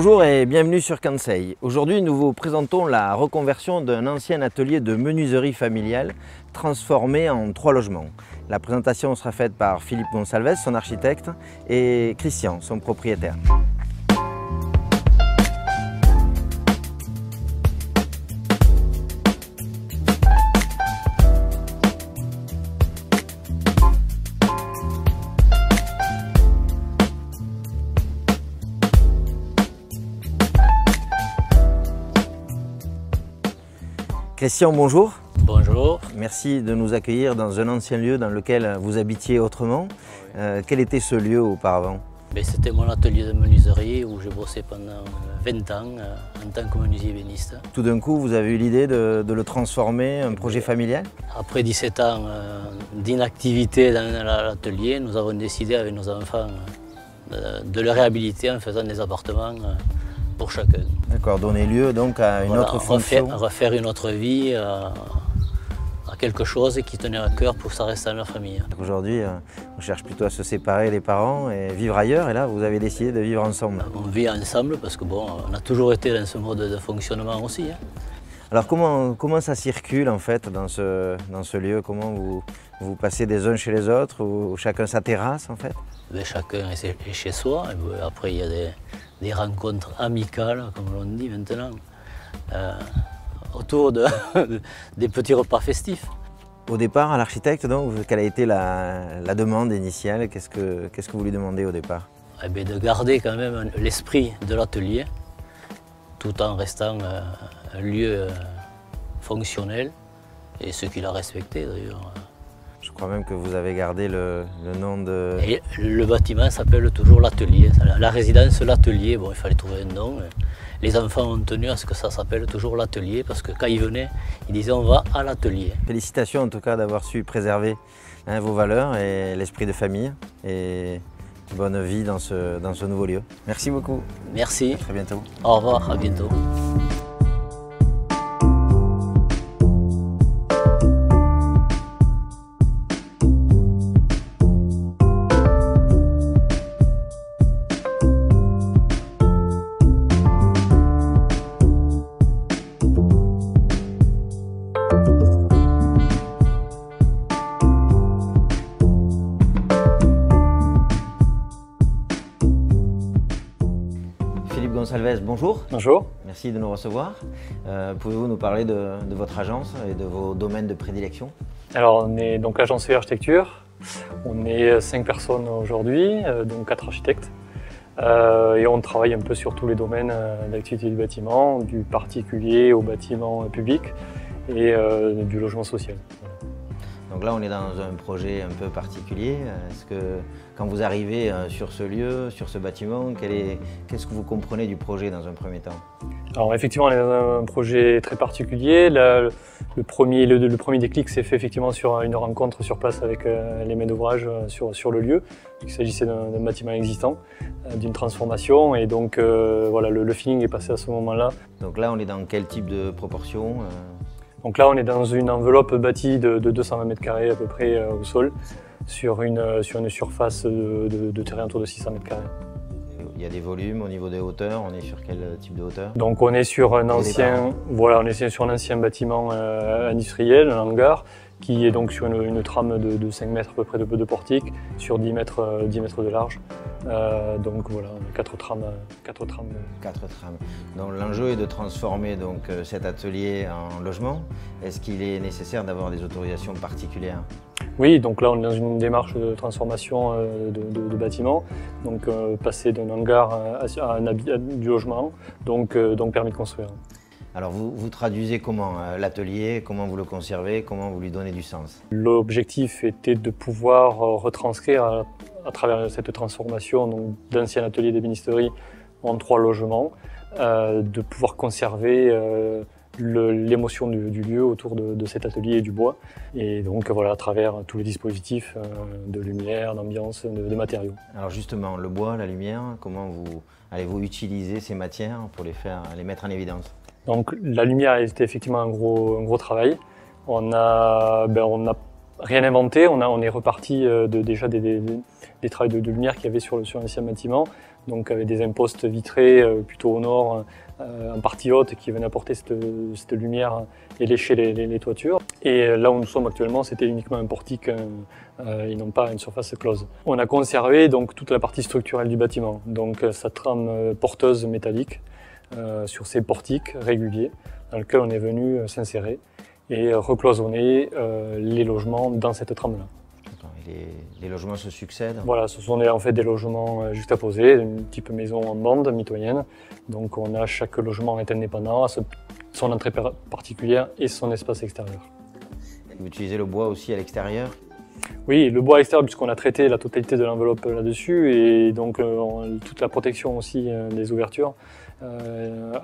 Bonjour et bienvenue sur Kansei. Aujourd'hui, nous vous présentons la reconversion d'un ancien atelier de menuiserie familiale transformé en 3 logements. La présentation sera faite par Philippe Gonsalves, son architecte, et Christian, son propriétaire. Christian, bonjour. Bonjour. Merci de nous accueillir dans un ancien lieu dans lequel vous habitiez autrement. Quel était ce lieu auparavant? C'était mon atelier de menuiserie où j'ai bossé pendant 20 ans en tant que menuisier ébéniste. Tout d'un coup, vous avez eu l'idée de le transformer, un projet familial? Après 17 ans d'inactivité dans l'atelier, nous avons décidé avec nos enfants de le réhabiliter en faisant des appartements pour chacun. D'accord, donner lieu donc à une autre fonction. Refaire une autre vie à quelque chose qui tenait à cœur pour que ça reste dans la famille. Aujourd'hui, on cherche plutôt à se séparer les parents et vivre ailleurs, et là vous avez décidé de vivre ensemble. On vit ensemble parce que bon, on a toujours été dans ce mode de fonctionnement aussi. Alors comment ça circule en fait dans ce lieu? Comment vous passez des uns chez les autres ou chacun sa terrasse en fait? Chacun est chez soi. Et après il y a des rencontres amicales, comme l'on dit maintenant, autour des petits repas festifs. Au départ, à l'architecte, donc, quelle a été la demande initiale? Qu'est-ce que vous lui demandez au départ? De garder quand même l'esprit de l'atelier, tout en restant un lieu fonctionnel, et ce qu'il a respecté d'ailleurs. Je crois même que vous avez gardé le nom de... Et le bâtiment s'appelle toujours l'atelier. La résidence, l'atelier, bon, il fallait trouver un nom. Les enfants ont tenu à ce que ça s'appelle toujours l'atelier, parce que quand ils venaient, ils disaient on va à l'atelier. Félicitations en tout cas d'avoir su préserver vos valeurs et l'esprit de famille. Et bonne vie dans ce nouveau lieu. Merci beaucoup. Merci. À très bientôt. Au revoir, à bientôt. Philippe Gonsalves, bonjour. Bonjour. Merci de nous recevoir. Pouvez-vous nous parler de votre agence et de vos domaines de prédilection? Alors on est donc agence architecture. On est 5 personnes aujourd'hui, donc 4 architectes. Et on travaille un peu sur tous les domaines d'activité du bâtiment, du particulier au bâtiment public et du logement social. Donc là, on est dans un projet un peu particulier. Est-ce que quand vous arrivez sur ce lieu, sur ce bâtiment, qu'est-ce que vous comprenez du projet dans un premier temps? Alors effectivement, on est dans un projet très particulier. Le premier déclic s'est fait effectivement sur une rencontre sur place avec les maîtres d'ouvrage sur le lieu. Il s'agissait d'un bâtiment existant, d'une transformation, et donc voilà, le feeling est passé à ce moment-là. Donc là, on est dans quel type de proportion? Donc là, on est dans une enveloppe bâtie de 220 mètres carrés à peu près au sol, sur une surface de terrain autour de 600 mètres carrés. Il y a des volumes au niveau des hauteurs, on est sur quel type de hauteur? Donc on est sur un ancien bâtiment industriel, un hangar, qui est donc sur une trame de 5 mètres à peu près de portique, sur 10 mètres de large. Donc voilà, 4 trames. 4 trames. Donc l'enjeu est de transformer donc, cet atelier en logement. Est-ce qu'il est nécessaire d'avoir des autorisations particulières? Oui, donc là on est dans une démarche de transformation de bâtiment, donc passer d'un hangar à du logement, donc permis de construire. Alors vous traduisez comment l'atelier, comment vous le conservez, comment vous lui donnez du sens? L'objectif était de pouvoir retranscrire à travers cette transformation d'ancien atelier d'ébénisterie en 3 logements, de pouvoir conserver l'émotion du lieu autour de cet atelier et du bois. Et donc voilà, à travers tous les dispositifs de lumière, d'ambiance, de matériaux. Alors justement, le bois, la lumière, comment allez-vous utiliser ces matières pour les mettre en évidence? Donc la lumière a été effectivement un gros travail. On n'a rien inventé, on est reparti déjà des travaux de lumière qu'il y avait sur l'ancien bâtiment. donc avec des impostes vitrés plutôt au nord, en partie haute, qui venaient apporter cette lumière et lécher les toitures. Et là où nous sommes actuellement, c'était uniquement un portique et non pas une surface close. On a conservé donc toute la partie structurelle du bâtiment, donc sa trame porteuse métallique sur ces portiques réguliers dans lesquels on est venu s'insérer et recloisonner les logements dans cette trame-là. Les logements se succèdent? Voilà, ce sont en fait des logements juxtaposés, une type maison en bande mitoyenne. Donc chaque logement est indépendant, à son entrée particulière et son espace extérieur. Vous utilisez le bois aussi à l'extérieur? Oui, le bois extérieur, puisqu'on a traité la totalité de l'enveloppe là-dessus, et donc toute la protection aussi des ouvertures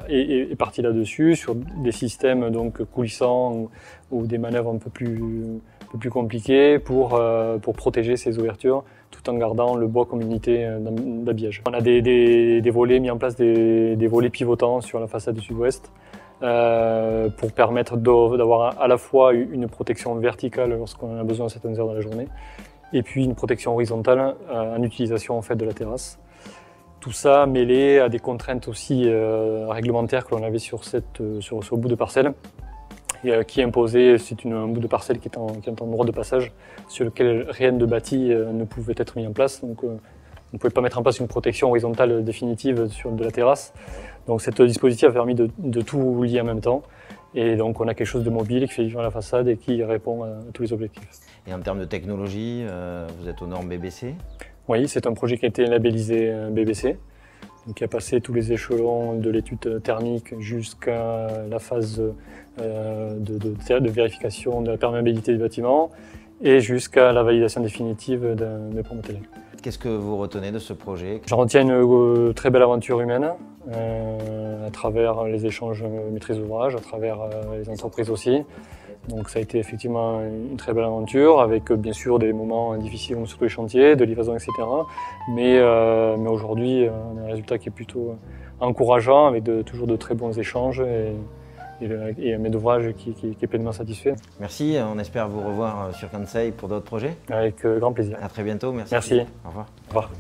est partie là-dessus, sur des systèmes donc coulissants ou des manœuvres un peu plus compliquées pour protéger ces ouvertures, tout en gardant le bois comme unité d'habillage. On a des volets mis en place, des volets pivotants sur la façade du sud-ouest, pour permettre d'avoir à la fois une protection verticale lorsqu'on en a besoin à certaines heures de la journée, et puis une protection horizontale en utilisation en fait de la terrasse. Tout ça mêlé à des contraintes aussi réglementaires que l'on avait sur ce bout de parcelle, qui imposait, c'est un bout de parcelle qui est en droit de passage, sur lequel rien de bâti ne pouvait être mis en place. Donc, on ne pouvait pas mettre en place une protection horizontale définitive de la terrasse. Donc ce dispositif a permis de tout lier en même temps. Et donc on a quelque chose de mobile qui fait vivre la façade et qui répond à tous les objectifs. Et en termes de technologie, vous êtes aux normes BBC? Oui, c'est un projet qui a été labellisé BBC, donc qui a passé tous les échelons de l'étude thermique jusqu'à la phase de vérification de la perméabilité du bâtiment et jusqu'à la validation définitive des promotés. Qu'est-ce que vous retenez de ce projet? J'en retiens une très belle aventure humaine, à travers les échanges maîtrise d'ouvrage, à travers les entreprises aussi. Donc ça a été effectivement une très belle aventure, avec bien sûr des moments difficiles comme sur les chantiers, de livraison, etc. Mais aujourd'hui, on a un résultat qui est plutôt encourageant, avec toujours de très bons échanges et un maître d'ouvrage qui est pleinement satisfait. Merci, on espère vous revoir sur Kansai pour d'autres projets. Avec grand plaisir. À très bientôt, merci. Merci. Au revoir. Au revoir.